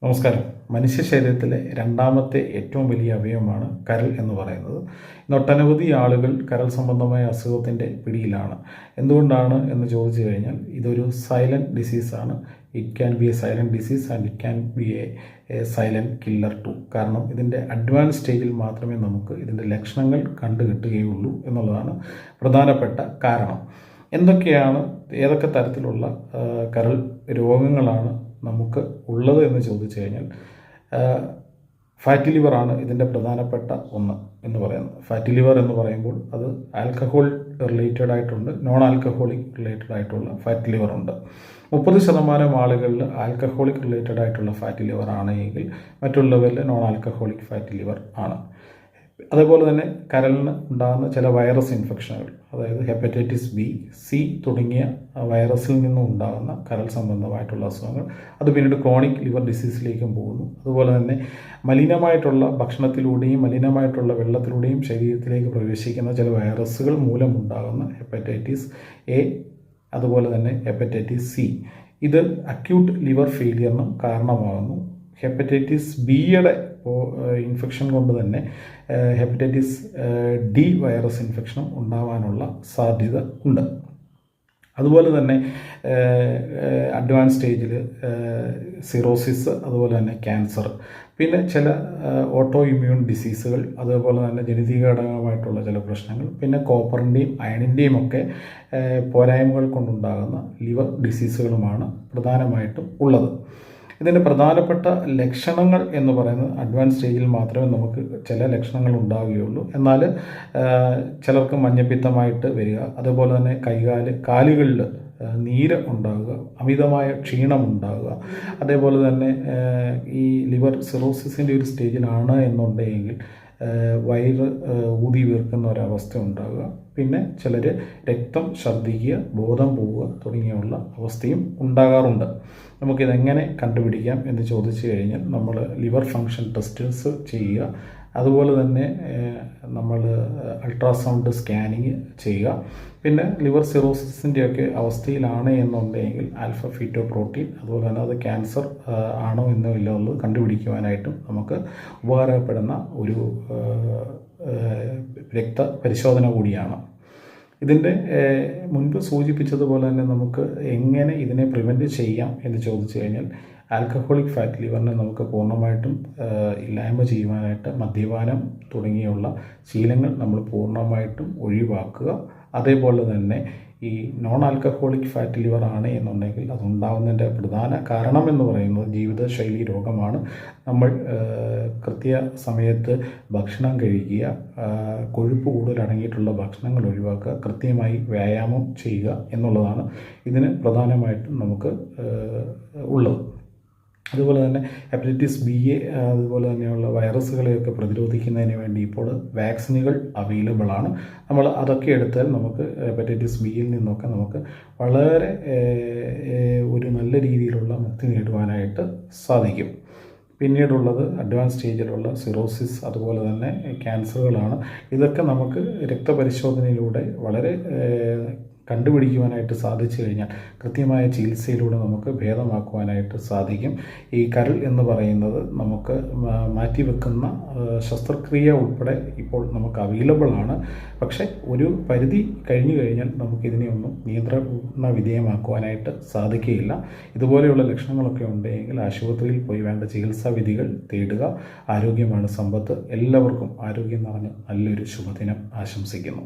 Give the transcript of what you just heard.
നമസ്കാരം. മനുഷ്യ ശരീരത്തിലെ രണ്ടാമത്തെ ഏറ്റവും വലിയ അവയവമാണ് കരൾ എന്ന് പറയുന്നത്. ഇന്ന് ഒട്ടനവധി ആളുകൾ കരൾ സംബന്ധമായ അസുഖത്തിൻ്റെ പിടിയിലാണ്. എന്തുകൊണ്ടാണ് എന്ന് ചോദിച്ചു കഴിഞ്ഞാൽ ഇതൊരു സൈലൻറ്റ് ഡിസീസാണ്. It can be a silent disease and it can be a silent killer too. കാരണം ഇതിൻ്റെ അഡ്വാൻസ് സ്റ്റേജിൽ മാത്രമേ നമുക്ക് ഇതിൻ്റെ ലക്ഷണങ്ങൾ കണ്ടുകിട്ടുകയുള്ളൂ എന്നുള്ളതാണ് പ്രധാനപ്പെട്ട കാരണം. ഏതൊക്കെ തരത്തിലുള്ള കരൾ രോഗങ്ങളാണ് നമുക്ക് ഉള്ളത് എന്ന് ചോദിച്ചു കഴിഞ്ഞാൽ ഫാറ്റി ലിവറാണ് ഇതിൻ്റെ പ്രധാനപ്പെട്ട ഒന്ന് എന്ന് പറയുന്നത്. ഫാറ്റി ലിവർ എന്ന് പറയുമ്പോൾ അത് ആൽക്കഹോൾ റിലേറ്റഡ് ആയിട്ടുണ്ട്, നോൺ ആൽക്കഹോളിക് റിലേറ്റഡ് ആയിട്ടുള്ള ഫാറ്റി ലിവർ ഉണ്ട്. 30% ആളുകളിൽ ആൽക്കഹോളിക് റിലേറ്റഡ് ആയിട്ടുള്ള ഫാറ്റി ലിവർ ആണെങ്കിൽ മറ്റുള്ളവരിൽ നോൺ ആൽക്കഹോളിക് ഫാറ്റി ലിവർ ആണ്. അതേപോലെ തന്നെ കരളിന് ഉണ്ടാകുന്ന ചില വൈറസ് ഇൻഫെക്ഷനുകൾ, അതായത് ഹെപ്പറ്റൈറ്റിസ് ബി, സി തുടങ്ങിയ വൈറസിൽ നിന്നും ഉണ്ടാകുന്ന കരൾ സംബന്ധമായിട്ടുള്ള അസുഖങ്ങൾ, അത് പിന്നീട് ക്രോണിക് ലിവർ ഡിസീസിലേക്കും പോകുന്നു. അതുപോലെ തന്നെ മലിനമായിട്ടുള്ള ഭക്ഷണത്തിലൂടെയും മലിനമായിട്ടുള്ള വെള്ളത്തിലൂടെയും ശരീരത്തിലേക്ക് പ്രവേശിക്കുന്ന ചില വൈറസുകൾ മൂലമുണ്ടാകുന്ന ഹെപ്പറ്റൈറ്റിസ് എ, അതുപോലെ തന്നെ ഹെപ്പറ്റൈറ്റിസ് സി, ഇത് അക്യൂട്ട് ലിവർ ഫെയിലിയറിനും കാരണമാകുന്നു. ഹെപ്പറ്റൈറ്റിസ് ബിയുടെ ഇൻഫെക്ഷൻ കൊണ്ട് തന്നെ ഹെപ്പറ്റൈറ്റിസ് ഡി വൈറസ് ഇൻഫെക്ഷനും ഉണ്ടാകാനുള്ള സാധ്യത ഉണ്ട്. അതുപോലെ തന്നെ അഡ്വാൻസ് സ്റ്റേജിൽ സിറോസിസ്, അതുപോലെ തന്നെ ക്യാൻസർ, പിന്നെ ചില ഓട്ടോ ഇമ്മ്യൂൺ ഡിസീസുകൾ, അതേപോലെ തന്നെ ജനിതക ഘടകമായിട്ടുള്ള ചില പ്രശ്നങ്ങൾ, പിന്നെ കോപ്പറിൻ്റെയും അയണിൻ്റെയും ഒക്കെ പോരായ്മകൾ കൊണ്ടുണ്ടാകുന്ന ലിവർ ഡിസീസുകളുമാണ് പ്രധാനമായിട്ടും ഉള്ളത്. ഇതിൻ്റെ പ്രധാനപ്പെട്ട ലക്ഷണങ്ങൾ എന്ന് പറയുന്നത് അഡ്വാൻസ് സ്റ്റേജിൽ മാത്രമേ നമുക്ക് ചില ലക്ഷണങ്ങൾ ഉണ്ടാവുകയുള്ളൂ. എന്നാൽ ചിലർക്ക് മഞ്ഞപ്പിത്തമായിട്ട് വരിക, അതുപോലെ തന്നെ കാലുകളിൽ നീര് ഉണ്ടാകുക, അമിതമായ ക്ഷീണം ഉണ്ടാകുക, അതേപോലെ തന്നെ ഈ ലിവർ സിറോസിസിൻ്റെ ഒരു സ്റ്റേജിലാണ് എന്നുണ്ടെങ്കിൽ വയറ് ഊതി വീർക്കുന്ന ഒരവസ്ഥ ഉണ്ടാകുക, പിന്നെ ചിലർ രക്തം ഛർദ്ദിക്കുക, ബോധം പോവുക തുടങ്ങിയുള്ള അവസ്ഥയും ഉണ്ടാകാറുണ്ട്. നമുക്കിതെങ്ങനെ കണ്ടുപിടിക്കാം എന്ന് ചോദിച്ചു കഴിഞ്ഞാൽ നമ്മൾ ലിവർ ഫങ്ഷൻ ടെസ്റ്റ്സ് ചെയ്യുക, അതുപോലെ തന്നെ നമ്മൾ അൾട്രാസൗണ്ട് സ്കാനിങ് ചെയ്യുക, പിന്നെ ലിവർ സിറോസിസിൻ്റെയൊക്കെ അവസ്ഥയിലാണ് എന്നുണ്ടെങ്കിൽ ആൽഫ ഫീറ്റോ പ്രോട്ടീൻ, അതുപോലെ തന്നെ അത് ക്യാൻസർ ആണോ എന്നോ ഇല്ല എന്നുള്ളത് കണ്ടുപിടിക്കുവാനായിട്ടും നമുക്ക് ഉപകാരപ്പെടുന്ന ഒരു രക്തപരിശോധന കൂടിയാണ്. ഇതിൻ്റെ മുൻപ് സൂചിപ്പിച്ചതുപോലെ തന്നെ നമുക്ക് എങ്ങനെ ഇതിനെ പ്രിവെൻറ്റ് ചെയ്യാം എന്ന് ചോദിച്ചു കഴിഞ്ഞാൽ ആൽക്കഹോളിക് ഫാറ്റ് ലിവറിനെ നമുക്ക് പൂർണ്ണമായിട്ടും ഇല്ലായ്മ ചെയ്യുവാനായിട്ട് മദ്യപാനം തുടങ്ങിയുള്ള ശീലങ്ങൾ നമ്മൾ പൂർണ്ണമായിട്ടും ഒഴിവാക്കുക. അതേപോലെ തന്നെ ഈ നോൺ ആൽക്കഹോളിക് ഫാറ്റ് ലിവർ ആണ് എന്നുണ്ടെങ്കിൽ അതുണ്ടാകുന്നതിൻ്റെ പ്രധാന കാരണം എന്ന് പറയുന്നത് ജീവിതശൈലി രോഗമാണ്. നമ്മൾ കൃത്യസമയത്ത് ഭക്ഷണം കഴിക്കുക, കൊഴുപ്പ് കൂടുതൽ അടങ്ങിയിട്ടുള്ള ഭക്ഷണങ്ങൾ ഒഴിവാക്കുക, കൃത്യമായി വ്യായാമം ചെയ്യുക എന്നുള്ളതാണ് ഇതിന് പ്രധാനമായിട്ടും നമുക്ക് ഉള്ളത്. അതുപോലെ തന്നെ ഹെപ്പറ്റൈറ്റിസ് ബി എ, അതുപോലെ തന്നെയുള്ള വൈറസുകളെയൊക്കെ പ്രതിരോധിക്കുന്നതിന് വേണ്ടി ഇപ്പോൾ വാക്സിനുകൾ അവൈലബിൾ ആണ്. നമ്മൾ അതൊക്കെ എടുത്താൽ നമുക്ക് ഹെപ്പറ്റൈറ്റിസ് ബിയിൽ നിന്നൊക്കെ നമുക്ക് വളരെ ഒരു നല്ല രീതിയിലുള്ള മുക്തി നേടുവാനായിട്ട് സാധിക്കും. പിന്നീടുള്ളത് അഡ്വാൻസ് സ്റ്റേജിലുള്ള സിറോസിസ്, അതുപോലെ തന്നെ ക്യാൻസറുകളാണ്. ഇതൊക്കെ നമുക്ക് രക്തപരിശോധനയിലൂടെ വളരെ കണ്ടുപിടിക്കുവാനായിട്ട് സാധിച്ചു കഴിഞ്ഞാൽ കൃത്യമായ ചികിത്സയിലൂടെ നമുക്ക് ഭേദമാക്കുവാനായിട്ട് സാധിക്കും. ഈ കരൾ എന്ന് പറയുന്നത് നമുക്ക് മാറ്റിവെക്കുന്ന ശസ്ത്രക്രിയ ഉൾപ്പെടെ ഇപ്പോൾ നമുക്ക് അവൈലബിൾ ആണ്. പക്ഷേ ഒരു പരിധി കഴിഞ്ഞു കഴിഞ്ഞാൽ നമുക്കിതിനെ ഒന്നും നിയന്ത്രണ വിധേയമാക്കുവാനായിട്ട് സാധിക്കുകയില്ല. ഇതുപോലെയുള്ള ലക്ഷണങ്ങളൊക്കെ ഉണ്ടെങ്കിൽ ആശുപത്രിയിൽ പോയി വേണ്ട ചികിത്സാ വിധികൾ തേടുക. ആരോഗ്യമാണ് സമ്പത്ത്. എല്ലാവർക്കും ആരോഗ്യം നിറഞ്ഞ നല്ലൊരു ശുഭദിനം ആശംസിക്കുന്നു.